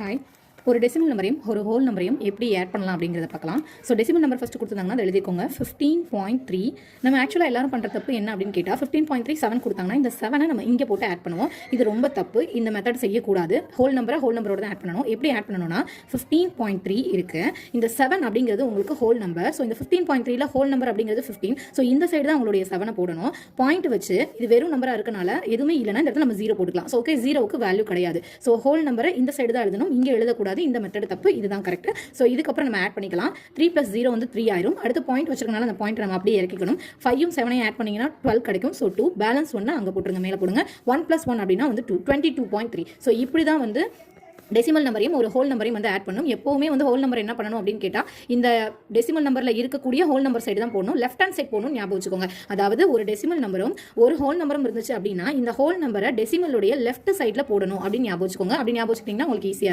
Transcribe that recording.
Hi. ஒரு decimal நம்பரையும் ஒரு ஹோல் நம்பரையும் எப்படி ஆட் பண்ணலாம் அப்படிங்கிறத பார்க்கலாம். ஸோ டெசிமல் நம்பர் ஃபஸ்ட்டு கொடுத்துருந்தாங்கன்னா அதை எழுதிக்கோங்க 15.3. நம்ம ஆக்சுவலாக எல்லாரும் பண்ணுற தப்பு என்ன அப்படின்னு கேட்டால் 15.3 7 கொடுத்தாங்கன்னா இந்த 7 நம்ம இங்கே போட்டு ஆட் பண்ணுவோம். இது ரொம்ப தப்பு. இந்த மெத்தட் செய்யக்கூடாது. ஹோல் நம்பரோட தான் ஆட் பண்ணணும். எப்படி ஆட் பண்ணணும்னா 15.3 இருக்குது. இந்த 7 அப்படிங்கிறது உங்களுக்கு ஹோல் நம்பர். ஸோ இந்த 15.3ல ஹோல் நம்பர் அப்படிங்கிறது 15. ஸோ இந்த சைடு தான் உங்களுடைய 7 போடணும். பாயிண்ட் வச்சு இது வெறும் நம்பராக இருக்கனால எதுவுமே இல்லைன்னா இந்த இடத்துல நம்ம 0 போட்டுக்கலாம். ஸோ ஓகே, 0க்கு வேல்யூ கிடையாது. ஸோ ஹோல் நம்பரை இந்த சைடு தான் எழுதணும், இங்கே எழுதக்கூடாது. இந்த மெத்தட் தப்பு, இதுதான் கரெக்ட். ஸோ இதுக்கப்புறம் நம்ம ஆட் பண்ணிக்கலாம். 3 + 0 வந்து 3 ஆயிரும். அடுத்து பாயிண்ட் வச்சிருக்கனால அந்த பாயிண்ட் நம்ம அப்படியே இறக்கிக்கணும். 5ம் 7ஐயும் ஆட் பண்ணீங்கன்னா 12 கிடைக்கும். ஸோ 2 பேலன்ஸ் 1 அங்கே போட்டுருங்க, மேலே போடுங்க. 1 + 1 அப்படின்னா வந்து 2 22.3. ஸோ இப்படி தான் வந்து டெசிமல் நம்பரையும் ஒரு ஹோல் நம்பரையும் வந்து ஆட் பண்ணணும். எப்போவுமே வந்து ஹோல் நம்பர் என்ன பண்ணணும் அப்படின்னு கேட்டால் இந்த டெசிமல் நம்பரில் இருக்கக்கூடிய ஹோல் நம்பர் சைடு தான் போடணும். லெஃப்ட் ஹேண்ட் சைட் போடணும், ஞாபகம் வச்சுக்கோங்க. அதாவது ஒரு டெசிமல் நம்பரும் ஒரு ஹோல் நம்பரும் இருந்துச்சு அப்படின்னா இந்த ஹோல் நம்பரை டெசிமலுடைய லெஃப்ட் சைடில் போடணும் அப்படின்னு ஞாபகம் வச்சுக்கோங்க. அப்படி ஞாபகம் வச்சுக்கிட்டீங்கன்னா உங்களுக்கு ஈஸியாக